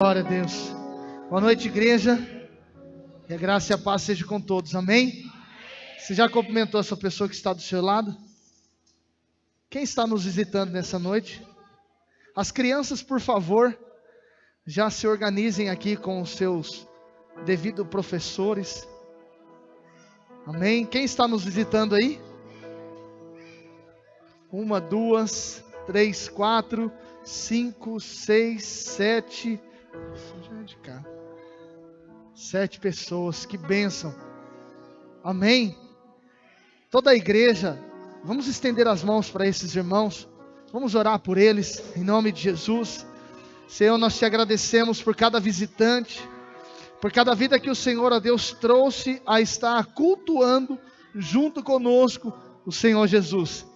Glória a Deus. Boa noite, igreja. Que a graça e a paz seja com todos. Amém? Você já cumprimentou essa pessoa que está do seu lado? Quem está nos visitando nessa noite? As crianças, por favor, já se organizem aqui com os seus devidos professores. Amém? Quem está nos visitando aí? 1, 2, 3, 4, 5, 6, 7... de cá. 7 pessoas, que bênção. Amém. Toda a igreja, vamos estender as mãos para esses irmãos. Vamos orar por eles, em nome de Jesus. Senhor, nós te agradecemos por cada visitante, por cada vida que o Senhor, ó Deus, trouxe a estar cultuando junto conosco o Senhor Jesus.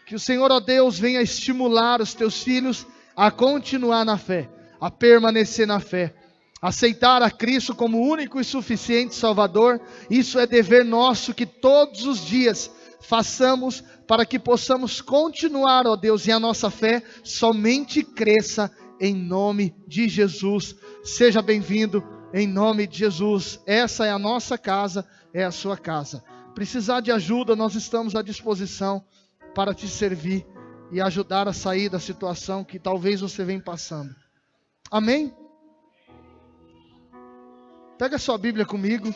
Que o Senhor, ó Deus, venha estimular os teus filhos a continuar na fé, a permanecer na fé, aceitar a Cristo como único e suficiente Salvador. Isso é dever nosso que todos os dias façamos para que possamos continuar, ó Deus, e a nossa fé somente cresça em nome de Jesus. Seja bem-vindo em nome de Jesus. Essa é a nossa casa, é a sua casa. Precisar de ajuda, nós estamos à disposição para te servir e ajudar a sair da situação que talvez você venha passando. Amém? Pega sua Bíblia comigo.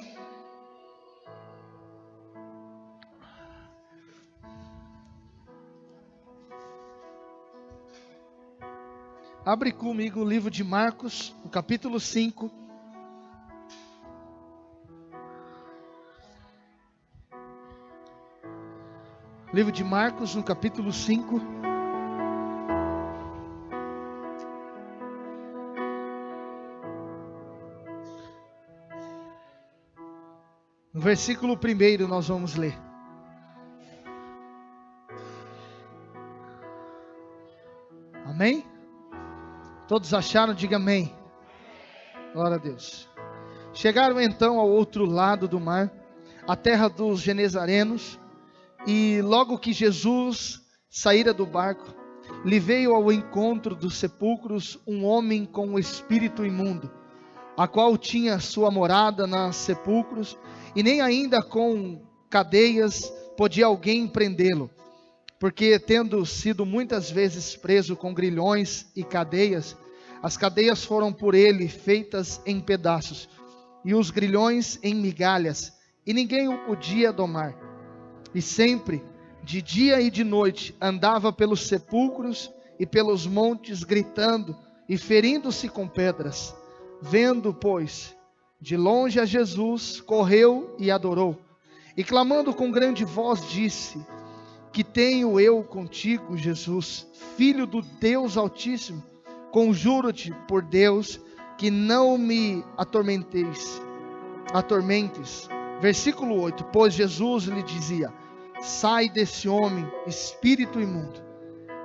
Abre comigo o livro de Marcos, no capítulo 5. Livro de Marcos, no capítulo 5. No versículo 1 nós vamos ler. Amém? Todos acharam? Diga amém. Glória a Deus. Chegaram então ao outro lado do mar, a terra dos Genezarenos, e logo que Jesus saíra do barco, lhe veio ao encontro dos sepulcros um homem com um espírito imundo, a qual tinha sua morada nos sepulcros, e nem ainda com cadeias podia alguém prendê-lo, porque tendo sido muitas vezes preso com grilhões e cadeias, as cadeias foram por ele feitas em pedaços, e os grilhões em migalhas, e ninguém o podia domar. E sempre, de dia e de noite, andava pelos sepulcros e pelos montes, gritando e ferindo-se com pedras. Vendo, pois, de longe a Jesus, correu e adorou. E clamando com grande voz, disse: Que tenho eu contigo, Jesus, Filho do Deus Altíssimo? Conjuro-te por Deus, que não me atormentes. Versículo 8, pois Jesus lhe dizia: Sai desse homem, espírito imundo.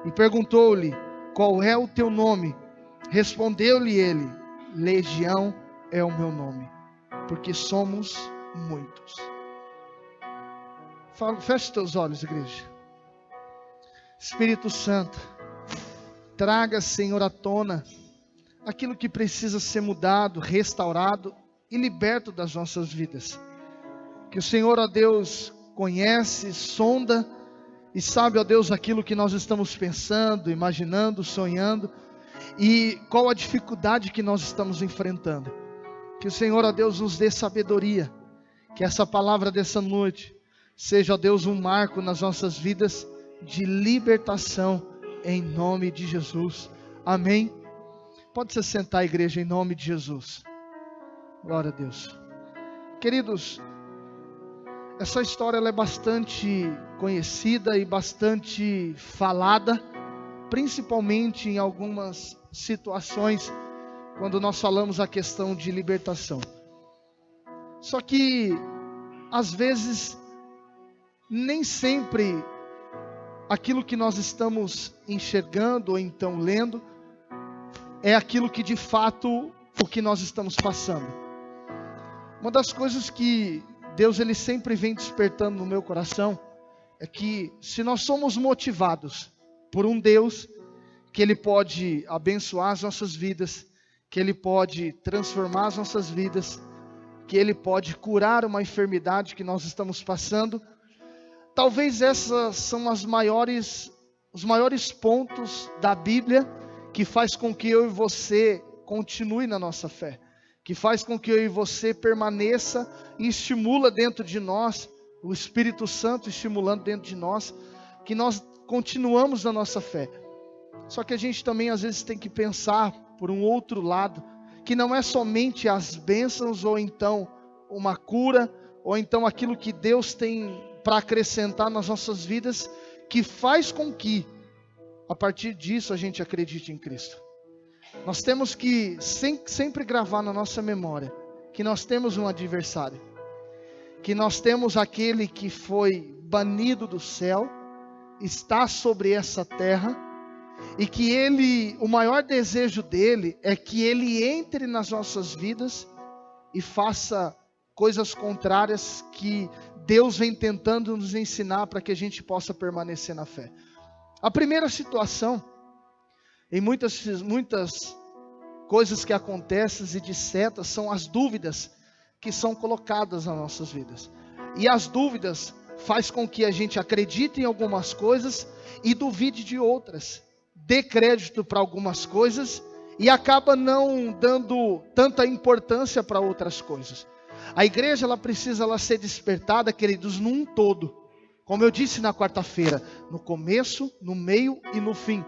E perguntou-lhe: Qual é o teu nome? Respondeu-lhe ele: Legião é o meu nome, porque somos muitos. Feche teus olhos, igreja. Espírito Santo, traga, Senhor, à tona aquilo que precisa ser mudado, restaurado e liberto das nossas vidas. Que o Senhor, ó Deus, conhece, sonda e sabe, ó Deus, aquilo que nós estamos pensando, imaginando, sonhando e qual a dificuldade que nós estamos enfrentando. Que o Senhor, ó Deus, nos dê sabedoria. Que essa palavra dessa noite seja, ó Deus, um marco nas nossas vidas de libertação, em nome de Jesus. Amém? Pode se sentar, igreja, em nome de Jesus. Glória a Deus. Queridos, essa história ela é bastante conhecida e bastante falada, principalmente em algumas situações, quando nós falamos a questão de libertação. Só que, às vezes, nem sempre aquilo que nós estamos enxergando ou então lendo é aquilo que de fato o que nós estamos passando. Uma das coisas que Deus ele sempre vem despertando no meu coração é que se nós somos motivados por um Deus que ele pode abençoar as nossas vidas, que Ele pode transformar as nossas vidas, que Ele pode curar uma enfermidade que nós estamos passando. Talvez essas são os maiores pontos da Bíblia que faz com que eu e você continue na nossa fé, que faz com que eu e você permaneça e estimula dentro de nós, o Espírito Santo estimulando dentro de nós, que nós continuamos na nossa fé. Só que a gente também às vezes tem que pensar por um outro lado, que não é somente as bênçãos, ou então uma cura, ou então aquilo que Deus tem para acrescentar nas nossas vidas, que faz com que, a partir disso, a gente acredite em Cristo. Nós temos que sempre gravar na nossa memória que nós temos um adversário, que nós temos aquele que foi banido do céu, está sobre essa terra, e que ele, o maior desejo dele é que ele entre nas nossas vidas e faça coisas contrárias que Deus vem tentando nos ensinar para que a gente possa permanecer na fé. A primeira situação, em muitas coisas que acontecem e de setas, são as dúvidas que são colocadas nas nossas vidas. E as dúvidas faz com que a gente acredite em algumas coisas e duvide de outras. Dê crédito para algumas coisas e acaba não dando tanta importância para outras coisas. A igreja ela precisa ser despertada, queridos, num todo. Como eu disse na quarta-feira, no começo, no meio e no fim.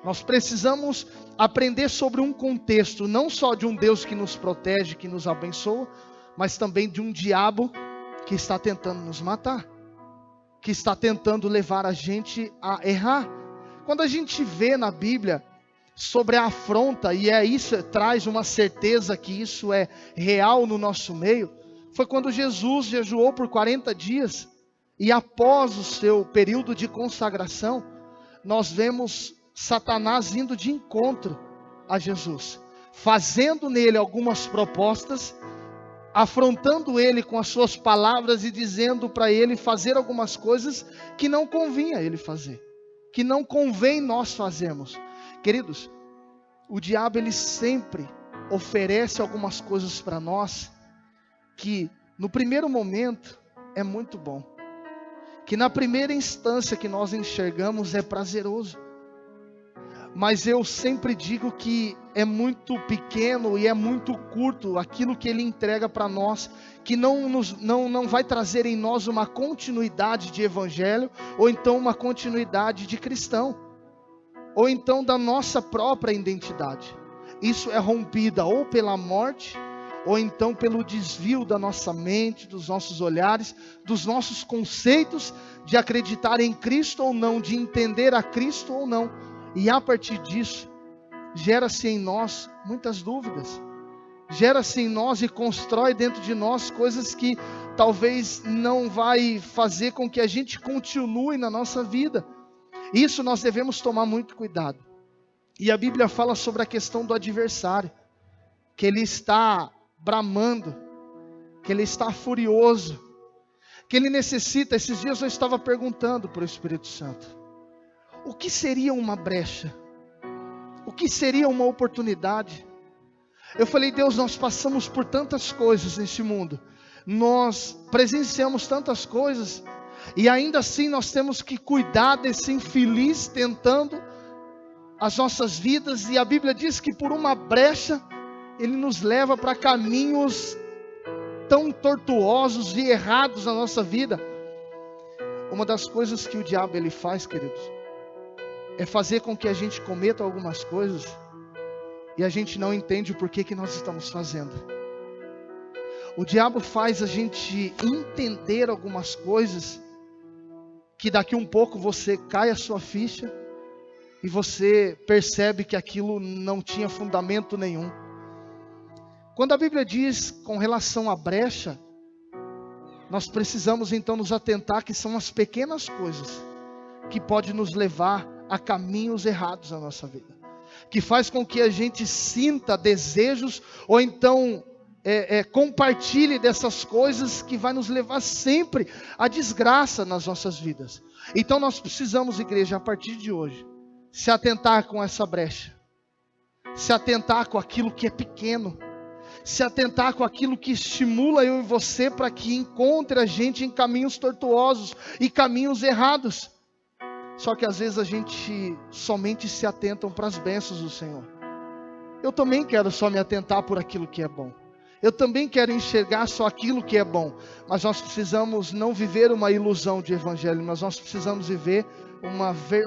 Nós precisamos aprender sobre um contexto, não só de um Deus que nos protege, que nos abençoa, mas também de um diabo que está tentando nos matar, que está tentando levar a gente a errar. Quando a gente vê na Bíblia sobre a afronta, e isso traz uma certeza que isso é real no nosso meio, foi quando Jesus jejuou por 40 dias, e após o seu período de consagração, nós vemos Satanás indo de encontro a Jesus, fazendo nele algumas propostas, afrontando ele com as suas palavras e dizendo para ele fazer algumas coisas que não convinha ele fazer, que não convém nós fazermos. Queridos, o diabo ele sempre oferece algumas coisas para nós que no primeiro momento é muito bom, que na primeira instância que nós enxergamos é prazeroso, mas eu sempre digo que é muito pequeno e é muito curto aquilo que ele entrega para nós, que não vai trazer em nós uma continuidade de evangelho, ou então uma continuidade de cristão, ou então da nossa própria identidade. Isso é rompida ou pela morte, ou então pelo desvio da nossa mente, dos nossos olhares, dos nossos conceitos de acreditar em Cristo ou não, de entender a Cristo ou não. E a partir disso, gera-se em nós muitas dúvidas, gera-se em nós e constrói dentro de nós coisas que talvez não vai fazer com que a gente continue na nossa vida. Isso nós devemos tomar muito cuidado. E a Bíblia fala sobre a questão do adversário, que ele está bramando, que ele está furioso, que ele necessita. Esses dias eu estava perguntando para o Espírito Santo, o que seria uma brecha? O que seria uma oportunidade? Eu falei, Deus, nós passamos por tantas coisas nesse mundo, nós presenciamos tantas coisas, e ainda assim nós temos que cuidar desse infeliz tentando as nossas vidas, e a Bíblia diz que por uma brecha, ele nos leva para caminhos tão tortuosos e errados na nossa vida. Uma das coisas que o diabo ele faz, queridos, é fazer com que a gente cometa algumas coisas e a gente não entende o porquê que nós estamos fazendo. O diabo faz a gente entender algumas coisas que daqui um pouco você cai a sua ficha e você percebe que aquilo não tinha fundamento nenhum. Quando a Bíblia diz com relação à brecha, nós precisamos então nos atentar que são as pequenas coisas que podem nos levar a caminhos errados na nossa vida, que faz com que a gente sinta desejos, ou então compartilhe dessas coisas que vai nos levar sempre à desgraça nas nossas vidas. Então nós precisamos, igreja, a partir de hoje, se atentar com essa brecha, se atentar com aquilo que é pequeno, se atentar com aquilo que estimula eu e você para que encontre a gente em caminhos tortuosos e caminhos errados. Só que às vezes a gente somente se atenta para as bênçãos do Senhor. Eu também quero só me atentar por aquilo que é bom. Eu também quero enxergar só aquilo que é bom. Mas nós precisamos não viver uma ilusão de evangelho, mas nós precisamos viver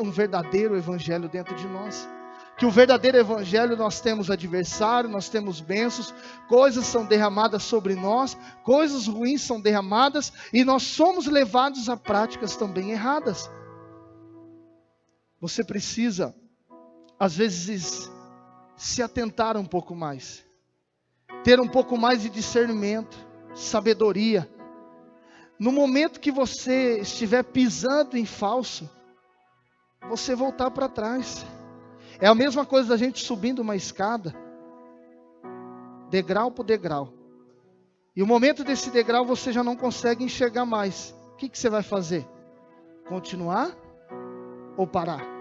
um verdadeiro evangelho dentro de nós. Que o verdadeiro evangelho, nós temos adversário, nós temos bênçãos, coisas são derramadas sobre nós, coisas ruins são derramadas, e nós somos levados a práticas também erradas. Você precisa, às vezes, se atentar um pouco mais, ter um pouco mais de discernimento, sabedoria. No momento que você estiver pisando em falso, você voltar para trás. É a mesma coisa da gente subindo uma escada, degrau por degrau. E o momento desse degrau você já não consegue enxergar mais. O que você vai fazer? Continuar ou parar?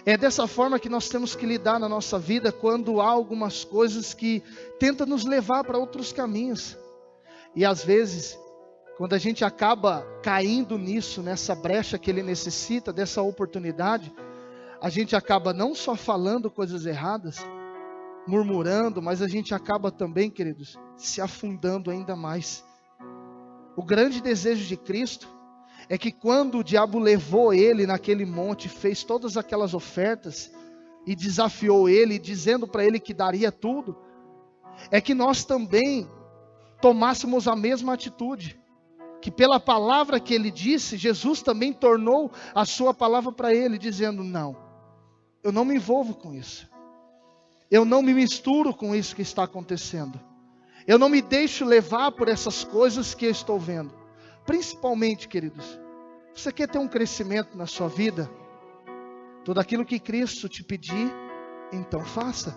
É dessa forma que nós temos que lidar na nossa vida quando há algumas coisas que tentam nos levar para outros caminhos. E às vezes, quando a gente acaba caindo nisso, nessa brecha que ele necessita, dessa oportunidade, a gente acaba não só falando coisas erradas, murmurando, mas a gente acaba também, queridos, se afundando ainda mais. O grande desejo de Cristo é que quando o diabo levou ele naquele monte, fez todas aquelas ofertas e desafiou ele, dizendo para ele que daria tudo, é que nós também tomássemos a mesma atitude. Que pela palavra que ele disse, Jesus também tornou a sua palavra para ele, dizendo: não, eu não me envolvo com isso. Eu não me misturo com isso que está acontecendo. Eu não me deixo levar por essas coisas que eu estou vendo. Principalmente, queridos, você quer ter um crescimento na sua vida? Tudo aquilo que Cristo te pedir, então faça.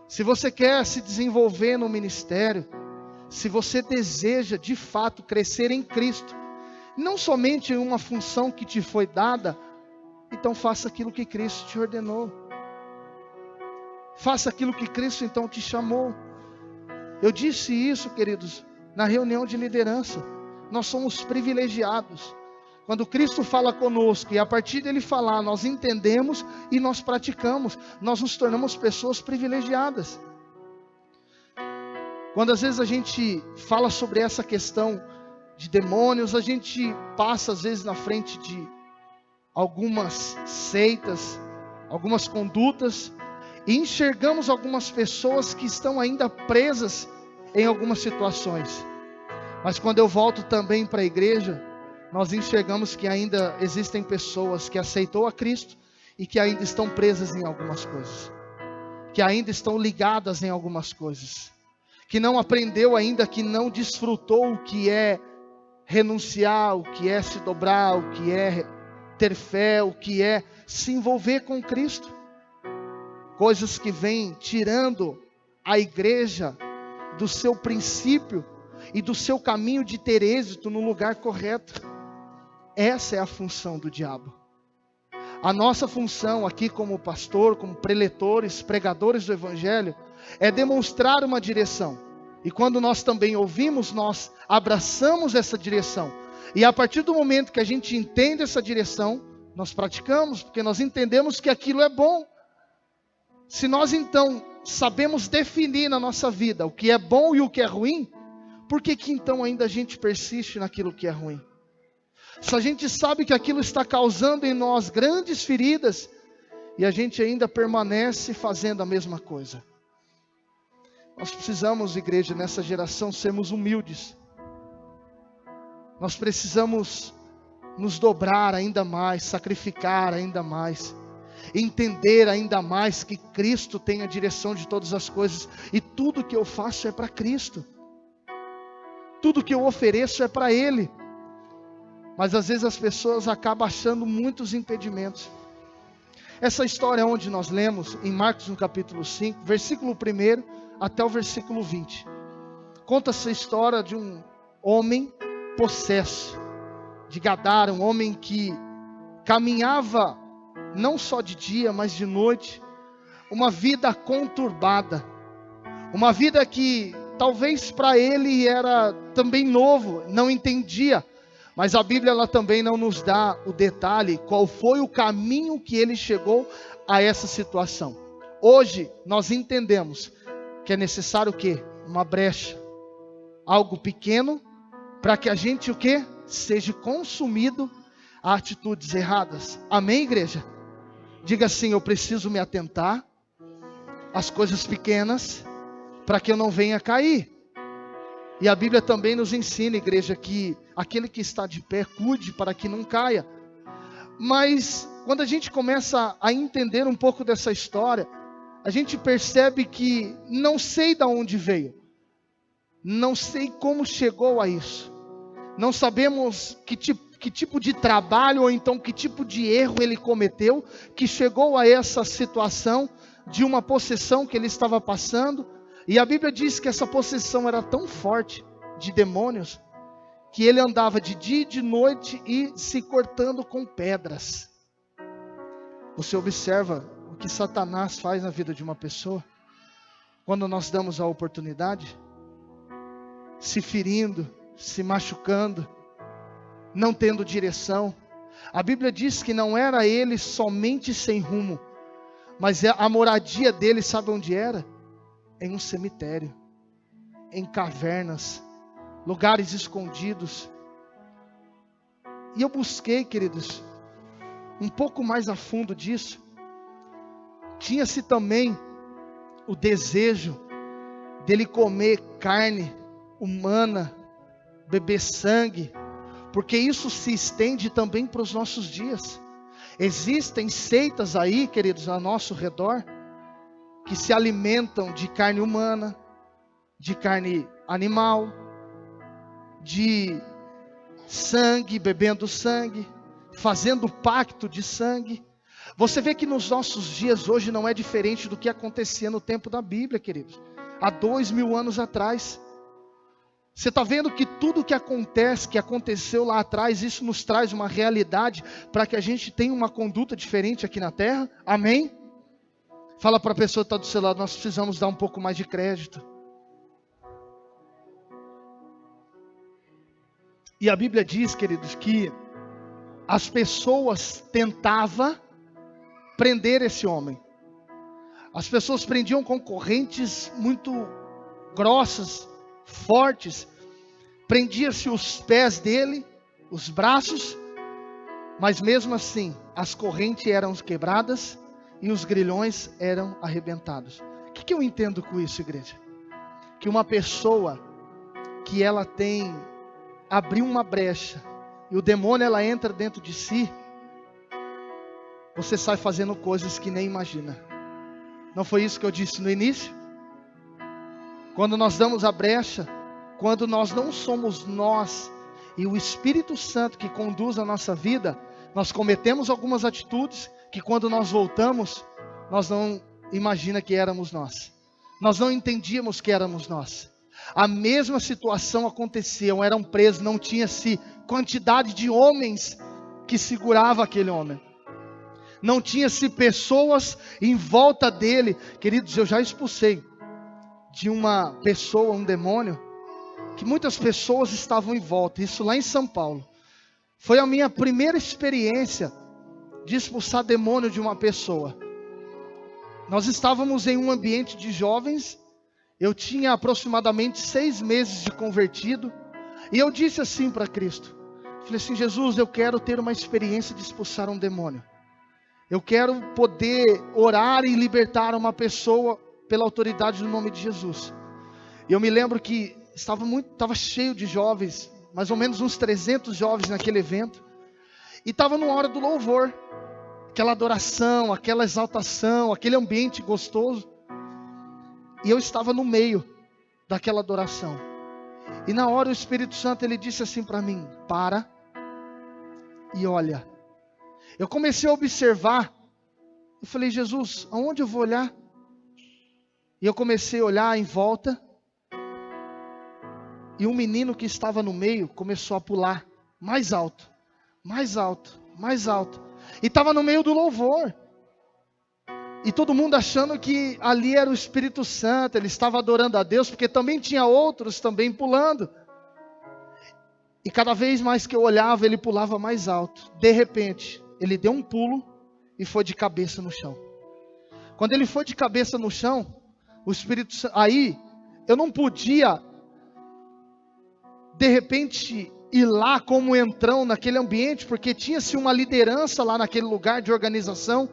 Se você quer se desenvolver no ministério, se você deseja de fato crescer em Cristo, não somente em uma função que te foi dada, então faça aquilo que Cristo te ordenou. Faça aquilo que Cristo então te chamou. Eu disse isso, queridos, na reunião de liderança. Nós somos privilegiados. Quando Cristo fala conosco e a partir dele falar, nós entendemos e nós praticamos. Nós nos tornamos pessoas privilegiadas. Quando às vezes a gente fala sobre essa questão de demônios, a gente passa às vezes na frente de algumas seitas, algumas condutas, e enxergamos algumas pessoas que estão ainda presas em algumas situações. Mas quando eu volto também para a igreja, nós enxergamos que ainda existem pessoas que aceitou a Cristo e que ainda estão presas em algumas coisas, que ainda estão ligadas em algumas coisas, que não aprendeu ainda, que não desfrutou o que é renunciar, o que é se dobrar, o que é ter fé, o que é se envolver com Cristo. Coisas que vêm tirando a igreja do seu princípio e do seu caminho de ter êxito no lugar correto. Essa é a função do diabo. A nossa função aqui como pastor, como preletores, pregadores do Evangelho, é demonstrar uma direção. E quando nós também ouvimos, nós abraçamos essa direção. E a partir do momento que a gente entende essa direção, nós praticamos, porque nós entendemos que aquilo é bom. Se nós então sabemos definir na nossa vida o que é bom e o que é ruim, por que então ainda a gente persiste naquilo que é ruim? Se a gente sabe que aquilo está causando em nós grandes feridas, e a gente ainda permanece fazendo a mesma coisa. Nós precisamos, igreja, nessa geração, sermos humildes. Nós precisamos nos dobrar ainda mais, sacrificar ainda mais, entender ainda mais que Cristo tem a direção de todas as coisas, e tudo que eu faço é para Cristo, tudo que eu ofereço é para Ele. Mas às vezes as pessoas acabam achando muitos impedimentos. Essa história onde nós lemos em Marcos no capítulo 5, versículo 1 até o versículo 20, conta essa história de um homem possesso, de Gadara, um homem que caminhava não só de dia, mas de noite, uma vida conturbada, uma vida que talvez para ele era também novo, não entendia, mas a Bíblia ela também não nos dá o detalhe, qual foi o caminho que ele chegou a essa situação. Hoje nós entendemos que é necessário o quê? Uma brecha, algo pequeno, para que a gente o quê? Seja consumido a atitudes erradas. Amém, igreja? Diga assim: eu preciso me atentar às coisas pequenas, para que eu não venha cair. E a Bíblia também nos ensina, igreja, que aquele que está de pé, cuide para que não caia. Mas quando a gente começa a entender um pouco dessa história, a gente percebe que não sei de onde veio, não sei como chegou a isso, não sabemos que tipo de trabalho, ou então que tipo de erro ele cometeu, que chegou a essa situação de uma possessão que ele estava passando. E a Bíblia diz que essa possessão era tão forte de demônios, que ele andava de dia e de noite e se cortando com pedras. Você observa o que Satanás faz na vida de uma pessoa, quando nós damos a oportunidade, se ferindo, se machucando, não tendo direção. A Bíblia diz que não era ele somente sem rumo, mas a moradia dele, sabe onde era? Em um cemitério, em cavernas, lugares escondidos. E eu busquei, queridos, um pouco mais a fundo disso. Tinha-se também o desejo dele comer carne humana, beber sangue, porque isso se estende também para os nossos dias. Existem seitas aí, queridos, ao nosso redor, que se alimentam de carne humana, de carne animal, de sangue, bebendo sangue, fazendo pacto de sangue. Você vê que nos nossos dias hoje não é diferente do que acontecia no tempo da Bíblia, queridos, há 2000 anos atrás. Você está vendo que tudo que acontece, que aconteceu lá atrás, isso nos traz uma realidade para que a gente tenha uma conduta diferente aqui na terra? Amém? Fala para a pessoa que está do seu lado: nós precisamos dar um pouco mais de crédito. E a Bíblia diz, queridos, que as pessoas tentavam prender esse homem. As pessoas prendiam com correntes muito grossas, fortes. Prendia-se os pés dele, os braços, mas mesmo assim as correntes eram quebradas e os grilhões eram arrebentados. O que eu entendo com isso, igreja? Que uma pessoa que ela abriu uma brecha e o demônio ela entra dentro de si, você sai fazendo coisas que nem imagina. Não foi isso que eu disse no início? Quando nós damos a brecha, quando nós não somos nós e o Espírito Santo que conduz a nossa vida, nós cometemos algumas atitudes que quando nós voltamos, nós não imaginamos que éramos nós. Nós não entendíamos que éramos nós. A mesma situação acontecia, eram presos, não tinha-se quantidade de homens que segurava aquele homem. Não tinha-se pessoas em volta dele. Queridos, eu já expulsei de uma pessoa, um demônio, que muitas pessoas estavam em volta, isso lá em São Paulo. Foi a minha primeira experiência de expulsar demônio de uma pessoa. Nós estávamos em um ambiente de jovens, eu tinha aproximadamente 6 meses de convertido, e eu disse assim para Cristo, falei assim: Jesus, eu quero ter uma experiência de expulsar um demônio. Eu quero poder orar e libertar uma pessoa pela autoridade do nome de Jesus. E eu me lembro que estava cheio de jovens, mais ou menos uns 300 jovens naquele evento, e estava numa hora do louvor, aquela adoração, aquela exaltação, aquele ambiente gostoso, e eu estava no meio daquela adoração, e na hora o Espírito Santo ele disse assim para mim: para e olha. Eu comecei a observar, eu falei: Jesus, aonde eu vou olhar? E eu comecei a olhar em volta, e um menino que estava no meio começou a pular mais alto, mais alto, mais alto, e estava no meio do louvor. E todo mundo achando que ali era o Espírito Santo, ele estava adorando a Deus, porque também tinha outros também pulando. E cada vez mais que eu olhava, ele pulava mais alto. De repente, ele deu um pulo e foi de cabeça no chão. Quando ele foi de cabeça no chão, o Espírito Santo, aí eu não podia, de repente, ir lá como entrão naquele ambiente, porque tinha-se uma liderança lá naquele lugar de organização.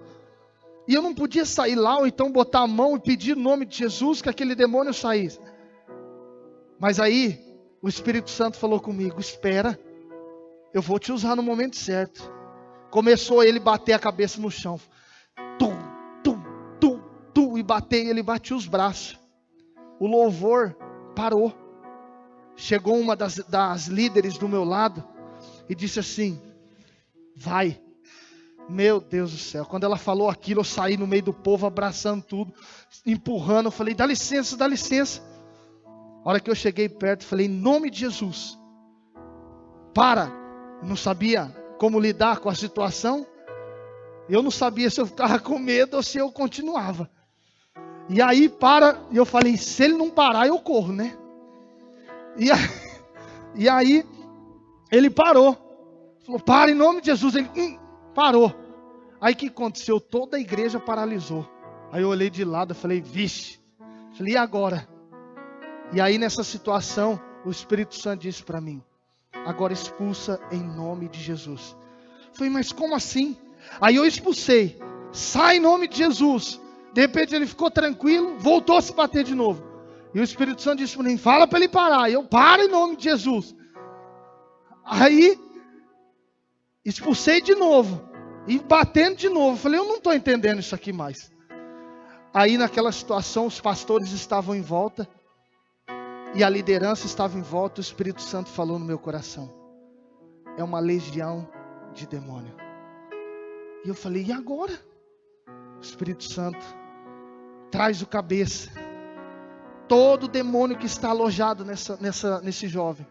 E eu não podia sair lá, ou então botar a mão e pedir o nome de Jesus, que aquele demônio saísse. Mas aí, o Espírito Santo falou comigo: espera, eu vou te usar no momento certo. Começou ele a bater a cabeça no chão. Tum, tum, tum, tum, e ele batia os braços. O louvor parou. Chegou uma das líderes do meu lado e disse assim: vai. Meu Deus do céu, quando ela falou aquilo, eu saí no meio do povo, abraçando tudo, empurrando, eu falei: dá licença, dá licença. A hora que eu cheguei perto, eu falei: em nome de Jesus, para. Eu não sabia como lidar com a situação, eu não sabia se eu ficava com medo ou se eu continuava. E aí e eu falei: se ele não parar, eu corro, né? E aí, ele parou, falou: para, em nome de Jesus. Ele parou. Aí o que aconteceu? Toda a igreja paralisou. Aí eu olhei de lado e falei: vixe. Falei: e agora? E aí nessa situação, o Espírito Santo disse para mim: agora expulsa em nome de Jesus. Falei: mas como assim? Aí eu expulsei: sai em nome de Jesus. De repente ele ficou tranquilo, voltou a se bater de novo. E o Espírito Santo disse para mim: fala para ele parar. E eu: para em nome de Jesus. Aí expulsei de novo. E batendo de novo. Falei: eu não estou entendendo isso aqui mais. Aí naquela situação, os pastores estavam em volta. E a liderança estava em volta. O Espírito Santo falou no meu coração: é uma legião de demônio. E eu falei: e agora? O Espírito Santo traz o cabeça. Todo demônio que está alojado nesse jovem,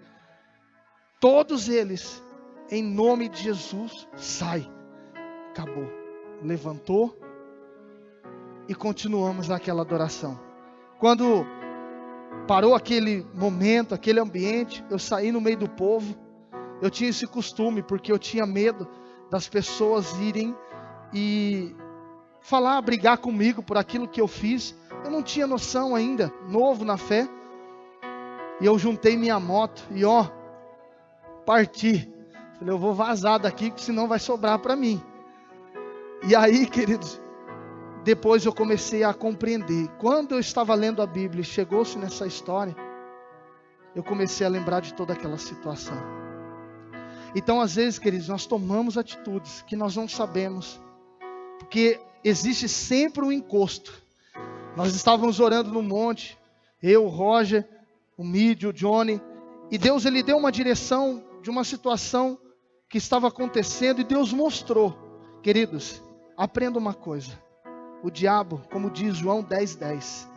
todos eles, em nome de Jesus, sai. Acabou. Levantou e continuamos naquela adoração. Quando parou aquele momento, aquele ambiente, eu saí no meio do povo. Eu tinha esse costume, porque eu tinha medo das pessoas irem e brigar comigo por aquilo que eu fiz. Eu não tinha noção ainda, novo na fé. E eu juntei minha moto e parti. Falei: eu vou vazar daqui, porque senão vai sobrar para mim. E aí, queridos, depois eu comecei a compreender. Quando eu estava lendo a Bíblia e chegou-se nessa história, eu comecei a lembrar de toda aquela situação. Então, às vezes, queridos, nós tomamos atitudes que nós não sabemos, porque existe sempre um encosto. Nós estávamos orando no monte, eu, o Roger, o Mídio, o Johnny, e Deus ele deu uma direção de uma situação que estava acontecendo, e Deus mostrou. Queridos, aprenda uma coisa: o diabo, como diz João 10:10,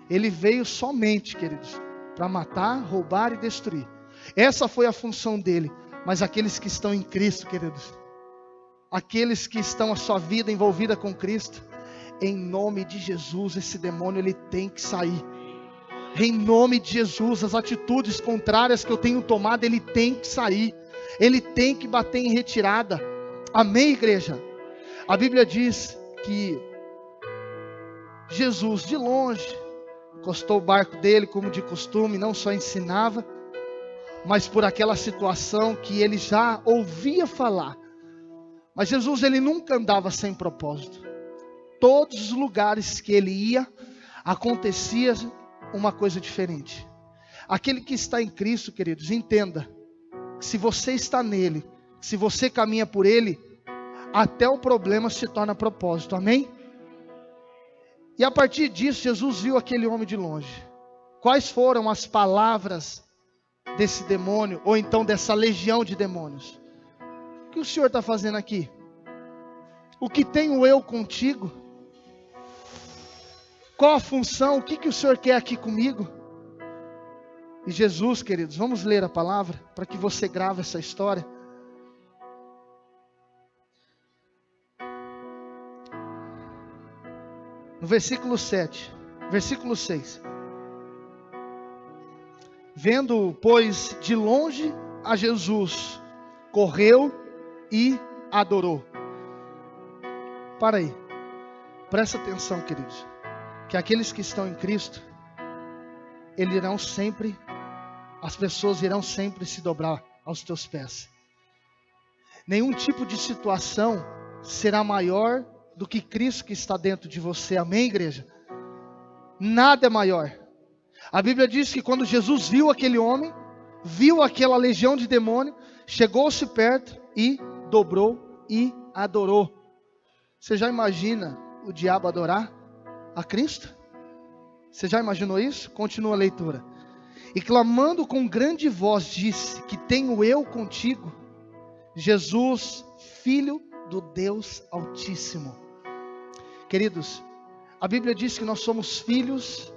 ele veio somente, queridos, para matar, roubar e destruir. Essa foi a função dele. Mas aqueles que estão em Cristo, queridos, aqueles que estão a sua vida envolvida com Cristo, em nome de Jesus, esse demônio ele tem que sair. Em nome de Jesus, as atitudes contrárias que eu tenho tomado, ele tem que sair. Ele tem que bater em retirada. Amém, igreja? A Bíblia diz que Jesus, de longe, encostou o barco dele, como de costume, não só ensinava, mas por aquela situação que ele já ouvia falar. Mas Jesus, ele nunca andava sem propósito. Todos os lugares que ele ia, acontecia uma coisa diferente. Aquele que está em Cristo, queridos, entenda, que se você está nele, se você caminha por ele, até o problema se torna propósito, amém? E a partir disso, Jesus viu aquele homem de longe. Quais foram as palavras desse demônio, ou então dessa legião de demônios? O que o Senhor está fazendo aqui? O que tenho eu contigo? Qual a função? O que o Senhor quer aqui comigo? E Jesus, queridos, vamos ler a palavra, para que você grave essa história. No versículo 7, versículo 6. Vendo, pois, de longe a Jesus, correu e adorou. Para aí. Presta atenção, queridos. Que aqueles que estão em Cristo, as pessoas irão sempre se dobrar aos teus pés. Nenhum tipo de situação será maior do que Cristo que está dentro de você. Amém, igreja? Nada é maior. A Bíblia diz que quando Jesus viu aquele homem, viu aquela legião de demônio, chegou-se perto e dobrou e adorou. Você já imagina o diabo adorar a Cristo? Você já imaginou isso? Continua a leitura. E clamando com grande voz disse: que tenho eu contigo, Jesus, Filho do Deus Altíssimo. Queridos, a Bíblia diz que nós somos filhos,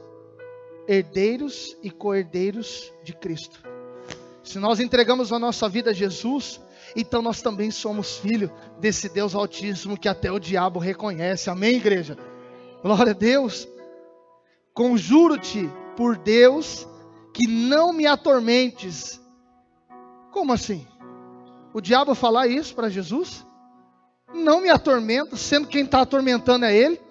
herdeiros e co-herdeiros de Cristo. Se nós entregamos a nossa vida a Jesus, então nós também somos filhos desse Deus Altíssimo que até o diabo reconhece. Amém, igreja? Glória a Deus. Conjuro-te por Deus que não me atormentes. Como assim? O diabo falar isso para Jesus? Não me atormenta, sendo quem está atormentando é Ele,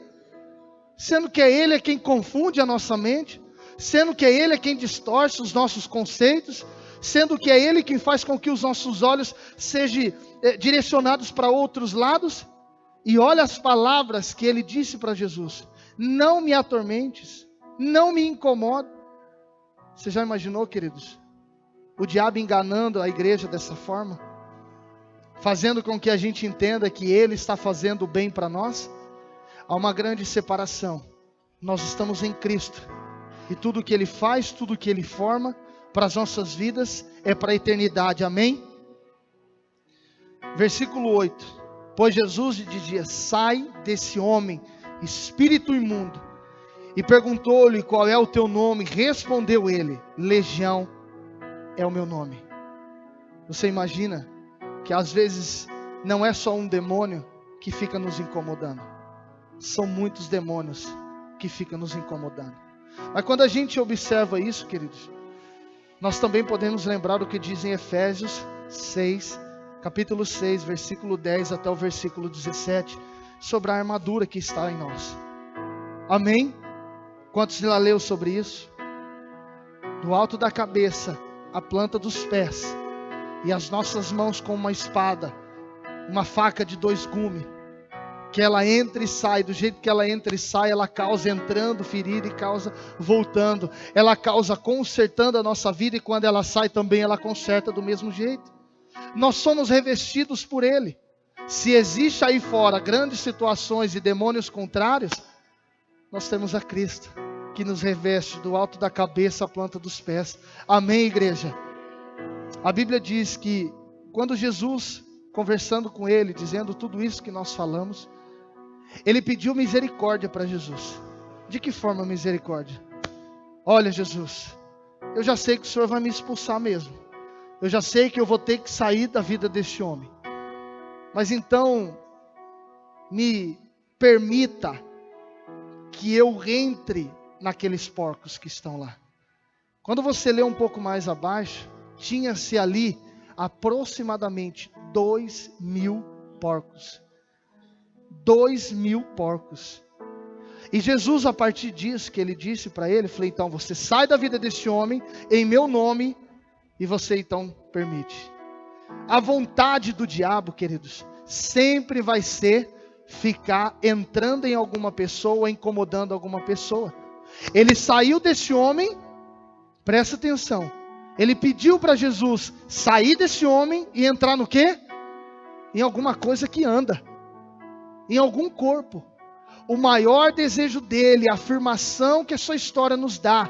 sendo que é Ele quem confunde a nossa mente, sendo que é Ele quem distorce os nossos conceitos, sendo que é Ele quem faz com que os nossos olhos sejam direcionados para outros lados. E olha as palavras que Ele disse para Jesus: não me atormentes, não me incomoda. Você já imaginou, queridos, o diabo enganando a igreja dessa forma, fazendo com que a gente entenda que Ele está fazendo o bem para nós? Há uma grande separação. Nós estamos em Cristo, e tudo que Ele faz, tudo que Ele forma para as nossas vidas é para a eternidade. Amém? Versículo 8. Pois Jesus lhe dizia: sai desse homem, espírito imundo. E perguntou-lhe: qual é o teu nome? Respondeu ele: Legião é o meu nome. Você imagina que às vezes não é só um demônio que fica nos incomodando, são muitos demônios que ficam nos incomodando. Mas quando a gente observa isso, queridos, nós também podemos lembrar o que diz em Efésios 6, capítulo 6, versículo 10 até o versículo 17, sobre a armadura que está em nós. Amém? Quantos já leu sobre isso? Do alto da cabeça, a planta dos pés, e as nossas mãos como uma espada, uma faca de 2 gumes, que ela entra e sai. Do jeito que ela entra e sai, ela causa entrando ferida e causa voltando. Ela causa consertando a nossa vida, e quando ela sai também ela conserta do mesmo jeito. Nós somos revestidos por Ele. Se existe aí fora grandes situações e demônios contrários, nós temos a Cristo, que nos reveste do alto da cabeça à planta dos pés. Amém, igreja? A Bíblia diz que quando Jesus, conversando com ele, dizendo tudo isso que nós falamos, ele pediu misericórdia para Jesus. De que forma misericórdia? Olha, Jesus, eu já sei que o Senhor vai me expulsar mesmo. Eu já sei que eu vou ter que sair da vida deste homem. Mas então, me permita que eu entre naqueles porcos que estão lá. Quando você lê um pouco mais abaixo, tinha-se ali aproximadamente 2.000 porcos. 2.000 porcos. E Jesus, a partir disso que ele disse para ele, falou: então você sai da vida desse homem em meu nome, e você então permite. A vontade do diabo, queridos, sempre vai ser ficar entrando em alguma pessoa, incomodando alguma pessoa. Ele saiu desse homem, presta atenção, ele pediu para Jesus sair desse homem e entrar no quê? Em alguma coisa que anda, em algum corpo. O maior desejo dele, a afirmação que a sua história nos dá,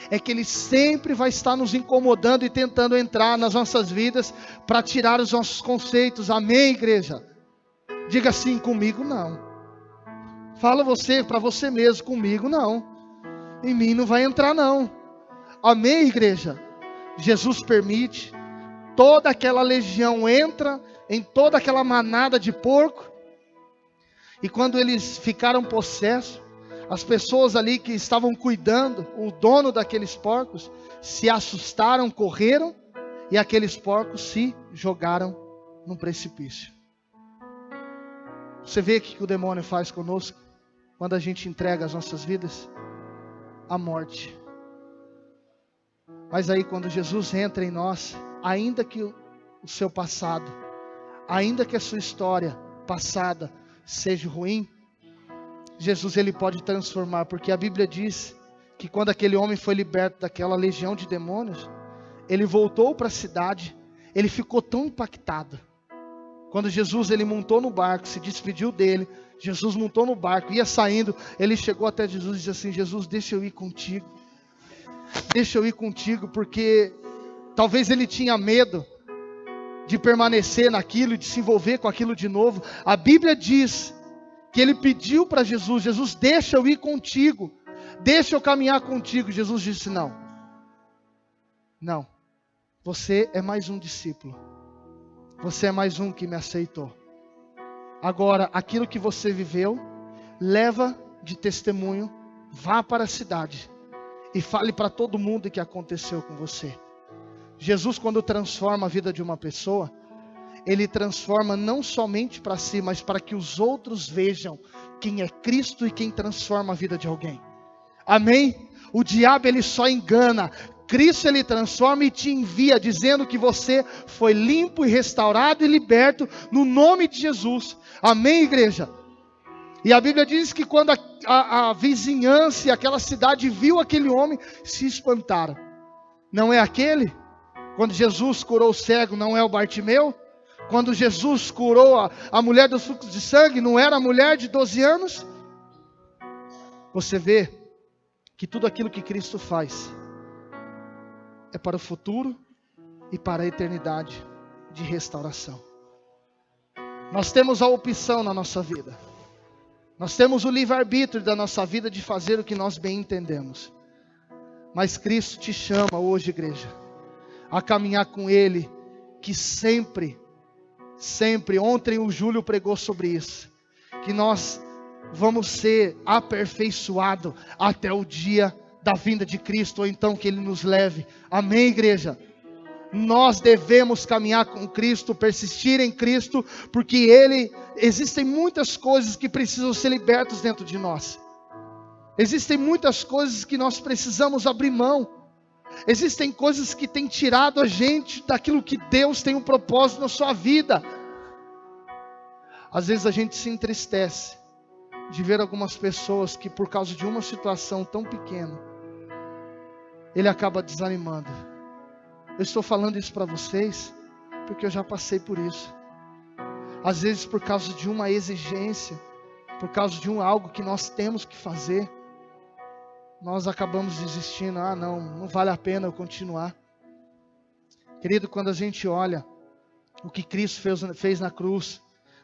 é que ele sempre vai estar nos incomodando e tentando entrar nas nossas vidas para tirar os nossos conceitos. Amém, igreja? Diga assim: comigo não. Fala você para você mesmo: comigo não. Em mim não vai entrar não. Amém, igreja? Jesus permite. Toda aquela legião entra em toda aquela manada de porco. E quando eles ficaram possessos, As pessoas ali que estavam cuidando, o dono daqueles porcos, se assustaram, correram, e aqueles porcos se jogaram num precipício. Você vê o que o demônio faz conosco, quando a gente entrega as nossas vidas? A morte. Mas aí quando Jesus entra em nós, ainda que o seu passado, ainda que a sua história passada seja ruim, Jesus ele pode transformar, porque a Bíblia diz que quando aquele homem foi liberto daquela legião de demônios, ele voltou para a cidade, ele ficou tão impactado. Quando Jesus ele montou no barco, se despediu dele, Jesus montou no barco, ia saindo, ele chegou até Jesus e disse assim: Jesus, deixa eu ir contigo. Deixa eu ir contigo, porque talvez ele tinha medo de permanecer naquilo, de se envolver com aquilo de novo. A Bíblia diz que ele pediu para Jesus: Jesus, deixa eu ir contigo, deixa eu caminhar contigo. Jesus disse: não, você é mais um discípulo, você é mais um que me aceitou. Agora, aquilo que você viveu, leva de testemunho, vá para a cidade e fale para todo mundo o que aconteceu com você. Jesus, quando transforma a vida de uma pessoa, ele transforma não somente para si, mas para que os outros vejam quem é Cristo e quem transforma a vida de alguém. Amém? O diabo ele só engana, Cristo ele transforma e te envia, dizendo que você foi limpo e restaurado e liberto no nome de Jesus. Amém, igreja? E a Bíblia diz que quando a vizinhança e aquela cidade viu aquele homem, se espantaram. Não é aquele? Quando Jesus curou o cego, não é o Bartimeu? Quando Jesus curou a mulher dos fluxos de sangue, não era a mulher de 12 anos? Você vê que tudo aquilo que Cristo faz é para o futuro e para a eternidade de restauração. Nós temos a opção na nossa vida. Nós temos o livre-arbítrio da nossa vida de fazer o que nós bem entendemos. Mas Cristo te chama hoje, igreja, a caminhar com Ele, que sempre, ontem o Júlio pregou sobre isso, que nós vamos ser aperfeiçoados até o dia da vinda de Cristo, ou então que Ele nos leve. Amém, igreja? Nós devemos caminhar com Cristo, persistir em Cristo, porque existem muitas coisas que precisam ser libertas dentro de nós. Existem muitas coisas que nós precisamos abrir mão. Existem coisas que têm tirado a gente daquilo que Deus tem um propósito na sua vida. Às vezes a gente se entristece de ver algumas pessoas que por causa de uma situação tão pequena, ele acaba desanimando. Eu estou falando isso para vocês, porque eu já passei por isso. Às vezes por causa de uma exigência, por causa de algo que nós temos que fazer, nós acabamos desistindo. Não vale a pena eu continuar. Querido, quando a gente olha o que Cristo fez na cruz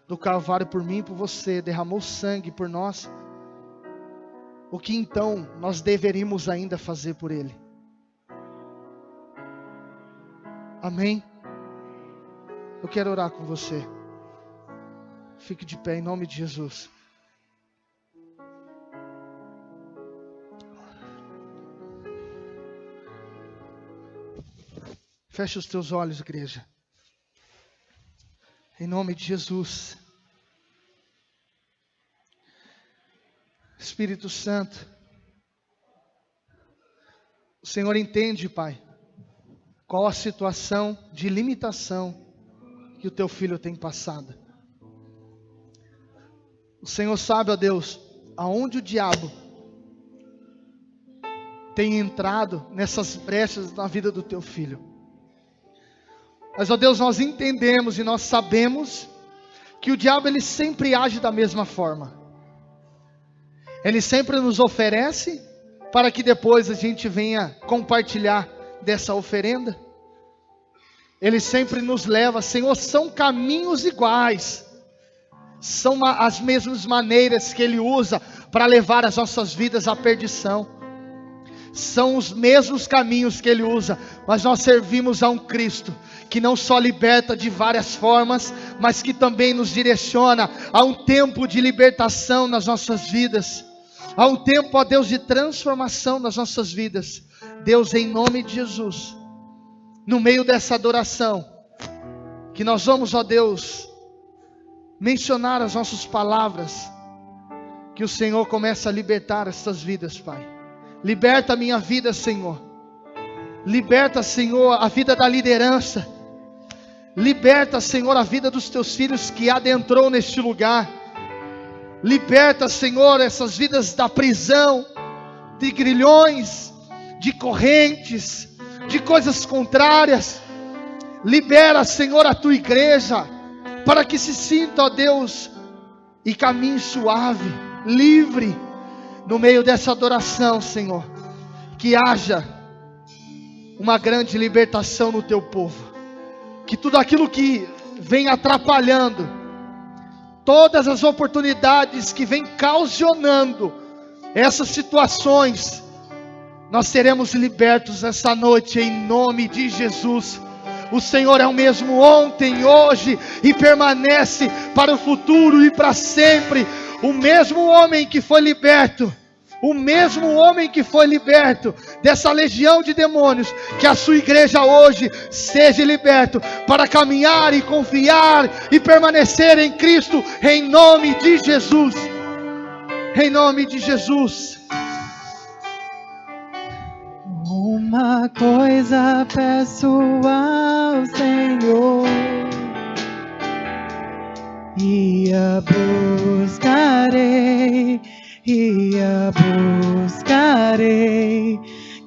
do Calvário por mim e por você, derramou sangue por nós, o que então nós deveríamos ainda fazer por Ele? Amém? Eu quero orar com você. Fique de pé em nome de Jesus. Feche os teus olhos, igreja. Em nome de Jesus. Espírito Santo, o Senhor entende, Pai, qual a situação de limitação que o teu filho tem passado. O Senhor sabe, ó Deus, aonde o diabo tem entrado nessas brechas na vida do teu filho. Mas, ó Deus, nós entendemos e nós sabemos que o diabo ele sempre age da mesma forma. Ele sempre nos oferece para que depois a gente venha compartilhar dessa oferenda. Ele sempre nos leva, Senhor, são caminhos iguais. São as mesmas maneiras que Ele usa para levar as nossas vidas à perdição. São os mesmos caminhos que Ele usa, mas nós servimos a um Cristo que não só liberta de várias formas, mas que também nos direciona a um tempo de libertação nas nossas vidas. Há um tempo, ó Deus, de transformação nas nossas vidas. Deus, em nome de Jesus, no meio dessa adoração, que nós vamos, ó Deus, mencionar as nossas palavras, que o Senhor comece a libertar essas vidas, Pai. Liberta a minha vida, Senhor. Liberta, Senhor, a vida da liderança. Liberta, Senhor, a vida dos teus filhos que adentrou neste lugar. Liberta, Senhor, essas vidas da prisão, de grilhões, de correntes, de coisas contrárias. Libera, Senhor, a tua igreja, para que se sinta, ó Deus, e caminhe suave, livre, no meio dessa adoração, Senhor. Que haja uma grande libertação no teu povo. Que tudo aquilo que vem atrapalhando, todas as oportunidades que vem causionando essas situações, nós seremos libertos essa noite em nome de Jesus. O Senhor é o mesmo ontem, hoje e permanece para o futuro e para sempre. O mesmo homem que foi liberto, o mesmo homem que foi liberto dessa legião de demônios, que a sua igreja hoje seja liberto para caminhar e confiar e permanecer em Cristo, em nome de Jesus. Em nome de Jesus. Uma coisa peço ao Senhor, e a buscarei,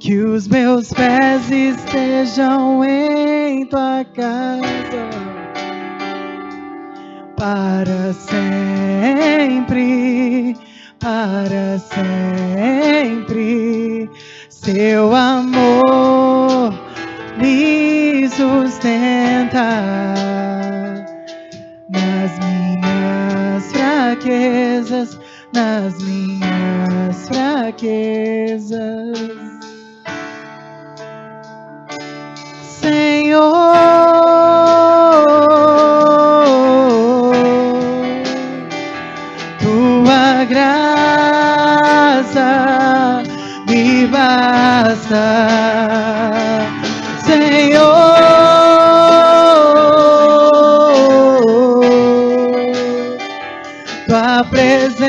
que os meus pés estejam em tua casa, para sempre, para sempre. Seu amor me sustenta nas minhas fraquezas, nas minhas fraquezas. Senhor, tua graça me basta, Senhor. Tua presença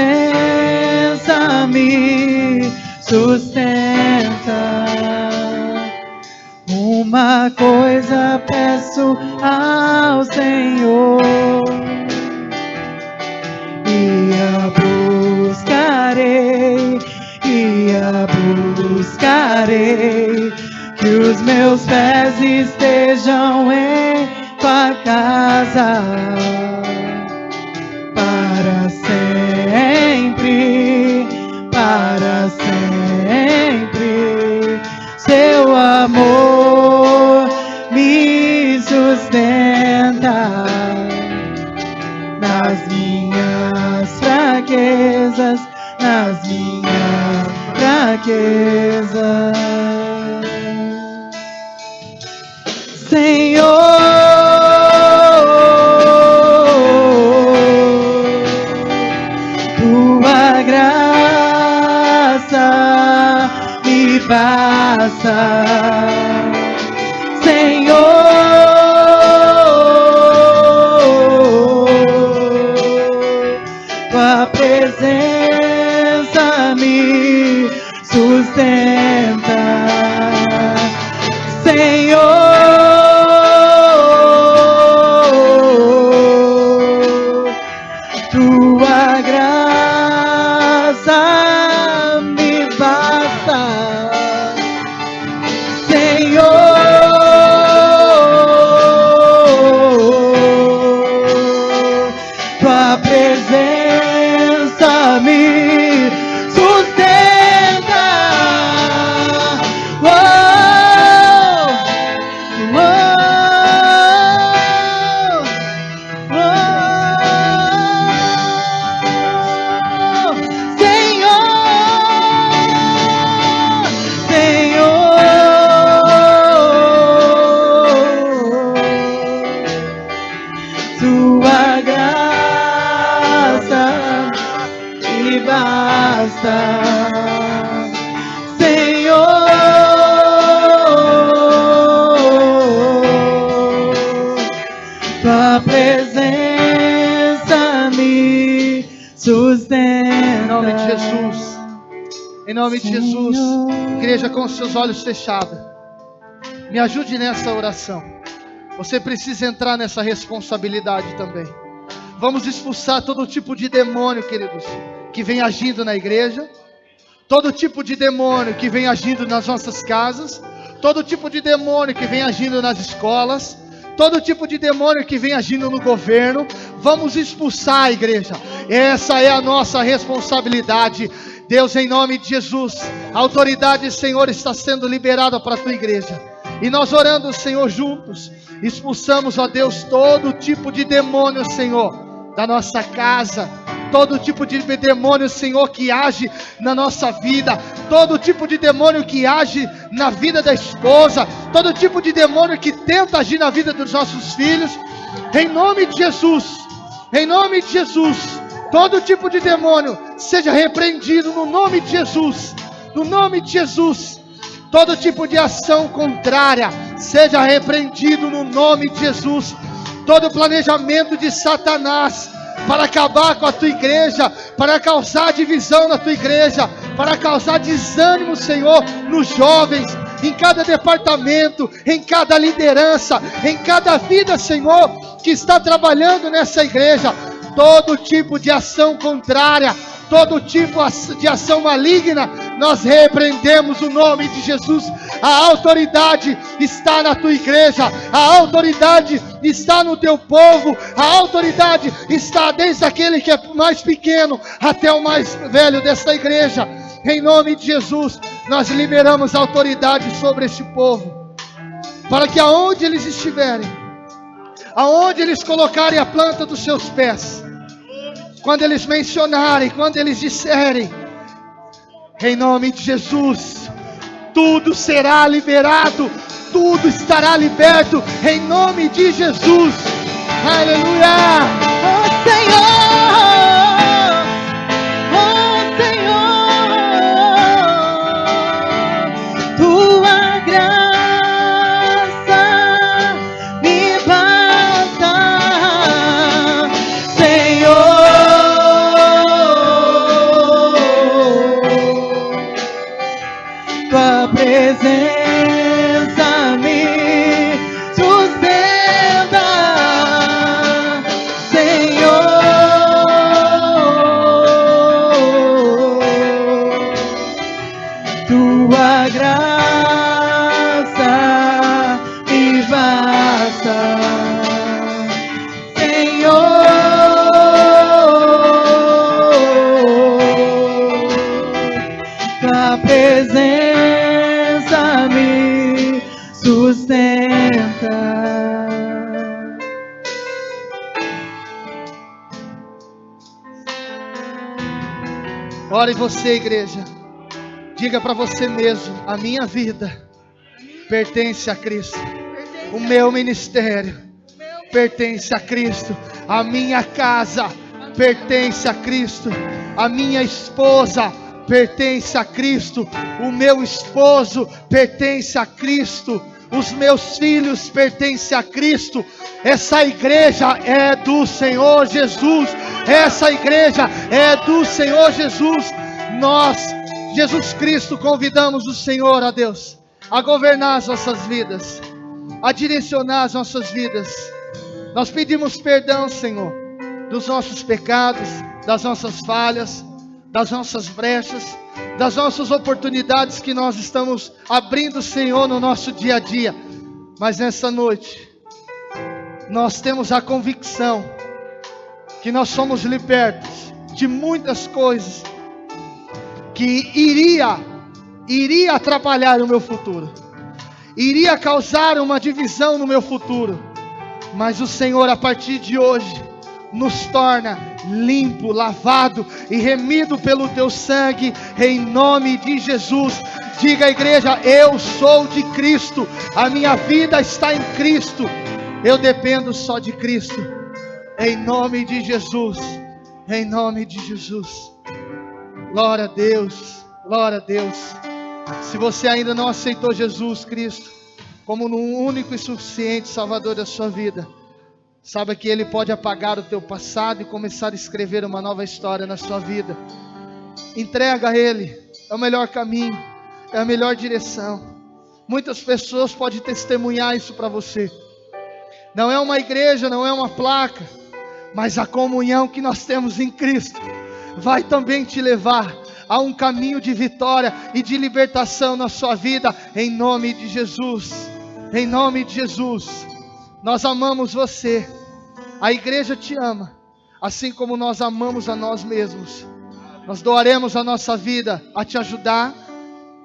me sustenta. Uma coisa peço ao Senhor, e a buscarei, que os meus pés estejam em tua casa, para sempre, para sempre. Seu amor me sustenta nas minhas fraquezas, nas minhas fraquezas. Senhor, tua graça me basta, Senhor. Tua presença me sustenta, Senhor. Tua graça me basta, Senhor. Tua presença me sustenta. Oh, me basta, Senhor. Tua presença me sustenta. Em nome de Jesus. Em nome de Jesus. Igreja, com os seus olhos fechados, me ajude nessa oração. Você precisa entrar nessa responsabilidade também. Vamos expulsar todo tipo de demônio, queridos, que vem agindo na igreja. Todo tipo de demônio que vem agindo nas nossas casas. Todo tipo de demônio que vem agindo nas escolas. Todo tipo de demônio que vem agindo no governo. Vamos expulsar a igreja. Essa é a nossa responsabilidade. Deus, em nome de Jesus, a autoridade, Senhor, está sendo liberada para a tua igreja. E nós orando, Senhor, juntos, expulsamos, ó Deus, todo tipo de demônio, Senhor, da nossa casa. Todo tipo de demônio, Senhor, que age na nossa vida. Todo tipo de demônio que age na vida da esposa. Todo tipo de demônio que tenta agir na vida dos nossos filhos. Em nome de Jesus. Em nome de Jesus. Todo tipo de demônio seja repreendido no nome de Jesus. No nome de Jesus. Todo tipo de ação contrária seja repreendido no nome de Jesus. Todo planejamento de Satanás para acabar com a tua igreja, para causar divisão na tua igreja, para causar desânimo, Senhor, nos jovens, em cada departamento, em cada liderança, em cada vida, Senhor, que está trabalhando nessa igreja. Todo tipo de ação contrária, todo tipo de ação maligna, nós repreendemos o nome de Jesus. A autoridade está na tua igreja, a autoridade está no teu povo, a autoridade está desde aquele que é mais pequeno até o mais velho desta igreja. Em nome de Jesus, nós liberamos a autoridade sobre este povo, para que aonde eles estiverem, aonde eles colocarem a planta dos seus pés, quando eles mencionarem, quando eles disserem, em nome de Jesus, tudo será liberado, tudo estará liberto, em nome de Jesus. Aleluia! Oh Senhor, tua graça me basta, Senhor. Tua presença me sustenta, Senhor. Tua graça me basta, Senhor. Tua presença me sustenta. Ore você, igreja. Diga para você mesmo: a minha vida pertence a Cristo. O meu ministério pertence a Cristo. A minha casa pertence a Cristo. A minha esposa pertence a Cristo. O meu esposo pertence a Cristo. Os meus filhos pertencem a Cristo. Essa igreja é do Senhor Jesus. Essa igreja é do Senhor Jesus. Nós, Jesus Cristo, convidamos o Senhor, ó Deus, a governar as nossas vidas, a direcionar as nossas vidas. Nós pedimos perdão, Senhor, dos nossos pecados, das nossas falhas, das nossas brechas, das nossas oportunidades que nós estamos abrindo, Senhor, no nosso dia a dia. Mas nessa noite, nós temos a convicção que nós somos libertos de muitas coisas que iria atrapalhar o meu futuro, iria causar uma divisão no meu futuro. Mas o Senhor, a partir de hoje, nos torna limpo, lavado e remido pelo teu sangue, em nome de Jesus. Diga à igreja: eu sou de Cristo, a minha vida está em Cristo, eu dependo só de Cristo, em nome de Jesus, em nome de Jesus. Glória a Deus, glória a Deus. Se você ainda não aceitou Jesus Cristo como o único e suficiente Salvador da sua vida, saiba que Ele pode apagar o teu passado e começar a escrever uma nova história na sua vida. Entrega a Ele, é o melhor caminho, é a melhor direção. Muitas pessoas podem testemunhar isso para você. Não é uma igreja, não é uma placa, mas a comunhão que nós temos em Cristo vai também te levar a um caminho de vitória e de libertação na sua vida, em nome de Jesus. Em nome de Jesus. Nós amamos você, a igreja te ama, assim como nós amamos a nós mesmos. Nós doaremos a nossa vida a te ajudar,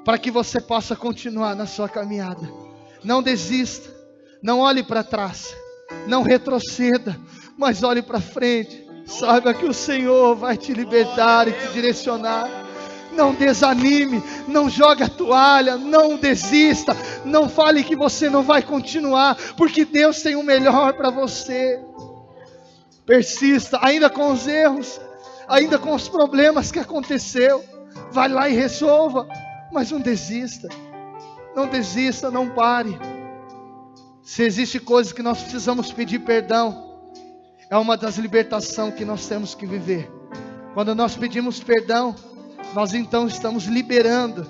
para que você possa continuar na sua caminhada. Não desista, não olhe para trás, não retroceda, mas olhe para frente. Saiba que o Senhor vai te libertar e te direcionar. Não desanime, não jogue a toalha, não desista, não fale que você não vai continuar, porque Deus tem o melhor para você. Persista, ainda com os erros, ainda com os problemas que aconteceu, vai lá e resolva, mas não desista, não pare. Se existe coisas que nós precisamos pedir perdão, é uma das libertações que nós temos que viver. Quando nós pedimos perdão, nós então estamos liberando,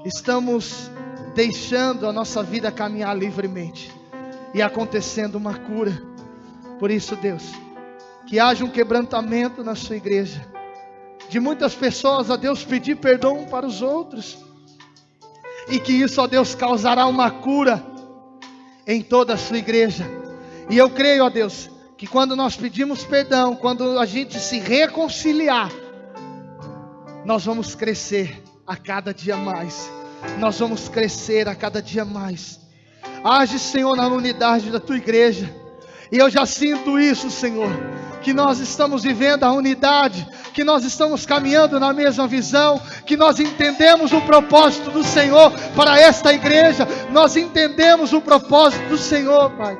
estamos deixando a nossa vida caminhar livremente e acontecendo uma cura. Por isso, Deus, que haja um quebrantamento na sua igreja, de muitas pessoas, ó Deus, pedir perdão para os outros, e que isso, ó Deus, causará uma cura em toda a sua igreja. E eu creio, ó Deus, que quando nós pedimos perdão, quando a gente se reconciliar, nós vamos crescer a cada dia mais. Nós vamos crescer a cada dia mais. Age, Senhor, na unidade da tua igreja. E eu já sinto isso, Senhor, que nós estamos vivendo a unidade, que nós estamos caminhando na mesma visão, que nós entendemos o propósito do Senhor para esta igreja. Nós entendemos o propósito do Senhor, Pai.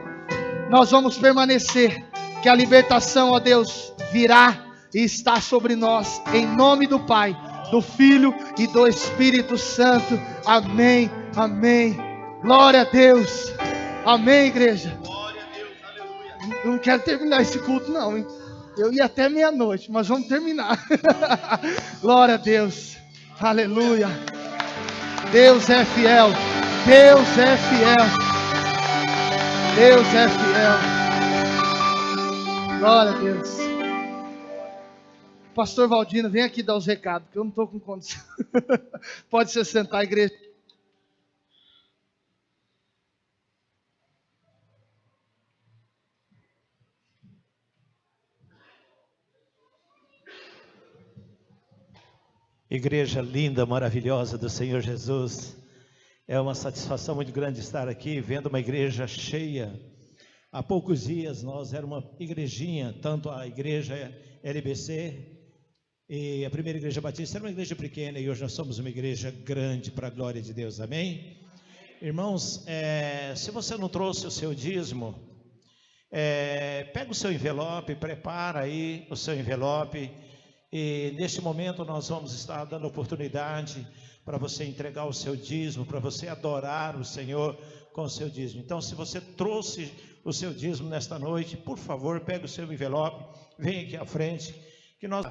Nós vamos permanecer, que a libertação, ó Deus, virá e está sobre nós, em nome do Pai, do Filho e do Espírito Santo. Amém, amém. Glória a Deus. Amém, igreja. Glória a Deus, aleluia. Não quero terminar esse culto não, hein? Eu ia até meia-noite, mas vamos terminar. Glória a Deus. Aleluia. Deus é fiel. Deus é fiel. Deus é fiel. Glória a Deus. Pastor Valdino, vem aqui dar os recados, que eu não estou com condição. Pode se sentar, igreja. Igreja linda, maravilhosa do Senhor Jesus. É uma satisfação muito grande estar aqui, vendo uma igreja cheia. Há poucos dias nós éramos uma igrejinha, tanto a igreja LBC e a primeira igreja batista era uma igreja pequena, e hoje nós somos uma igreja grande para a glória de Deus, amém? Irmãos, se você não trouxe o seu dízimo, pega o seu envelope, prepara aí o seu envelope, e neste momento nós vamos estar dando oportunidade para você entregar o seu dízimo, para você adorar o Senhor com o seu dízimo. Então, se você trouxe o seu dízimo nesta noite, por favor, pegue o seu envelope, vem aqui à frente, que nós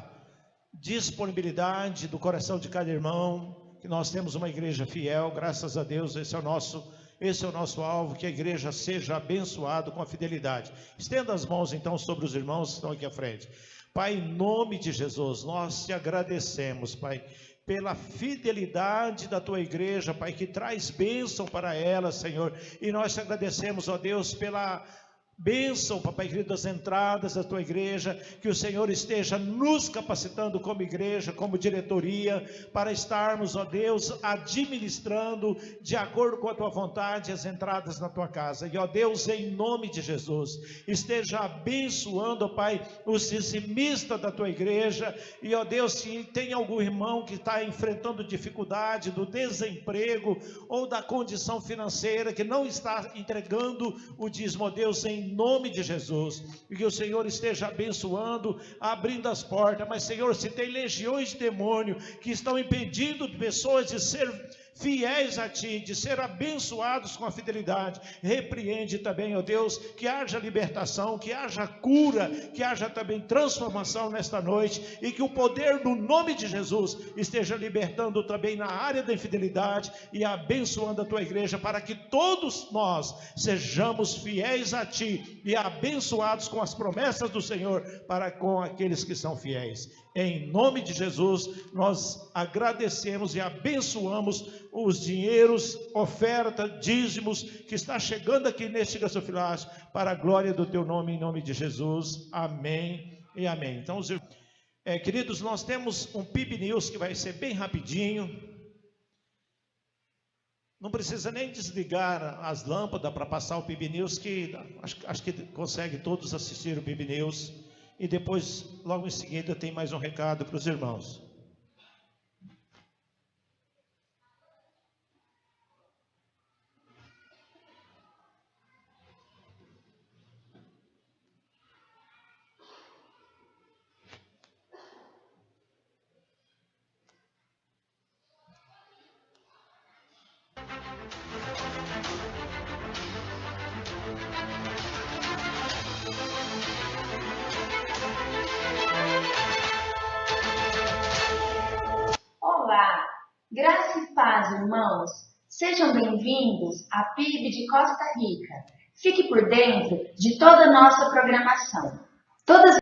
disponibilidade do coração de cada irmão, que nós temos uma igreja fiel, graças a Deus. Esse é o nosso alvo, que a igreja seja abençoada com a fidelidade. Estenda as mãos então sobre os irmãos que estão aqui à frente. Pai, em nome de Jesus, nós te agradecemos, Pai, pela fidelidade da tua igreja, Pai, que traz bênção para ela, Senhor. E nós te agradecemos, ó Deus, pela bênção, papai querido, das entradas da tua igreja, que o Senhor esteja nos capacitando como igreja, como diretoria, para estarmos, ó Deus, administrando de acordo com a tua vontade as entradas na tua casa. E ó Deus, em nome de Jesus, esteja abençoando, ó Pai, os dizimistas da tua igreja. E ó Deus, se tem algum irmão que está enfrentando dificuldade do desemprego ou da condição financeira, que não está entregando o dízimo, ó Deus, em em nome de Jesus. E que o Senhor esteja abençoando, abrindo as portas. Mas, Senhor, se tem legiões de demônio que estão impedindo pessoas de ser fiéis a Ti, de ser abençoados com a fidelidade, repreende também, ó Deus, que haja libertação, que haja cura, que haja também transformação nesta noite, e que o poder do nome de Jesus esteja libertando também na área da infidelidade e abençoando a Tua igreja, para que todos nós sejamos fiéis a Ti e abençoados com as promessas do Senhor para com aqueles que são fiéis. Em nome de Jesus, nós agradecemos e abençoamos os dinheiros, oferta, dízimos que está chegando aqui neste gasofilácio para a glória do Teu nome, em nome de Jesus. Amém e amém. Então, queridos, nós temos um PIB News que vai ser bem rapidinho. Não precisa nem desligar as lâmpadas para passar o PIB News, que acho que consegue todos assistir o PIB News. E depois, logo em seguida, tem mais um recado para os irmãos. Olá, graça e paz, irmãos. Sejam bem-vindos à PIB de Costa Rica. Fique por dentro de toda a nossa programação. Todas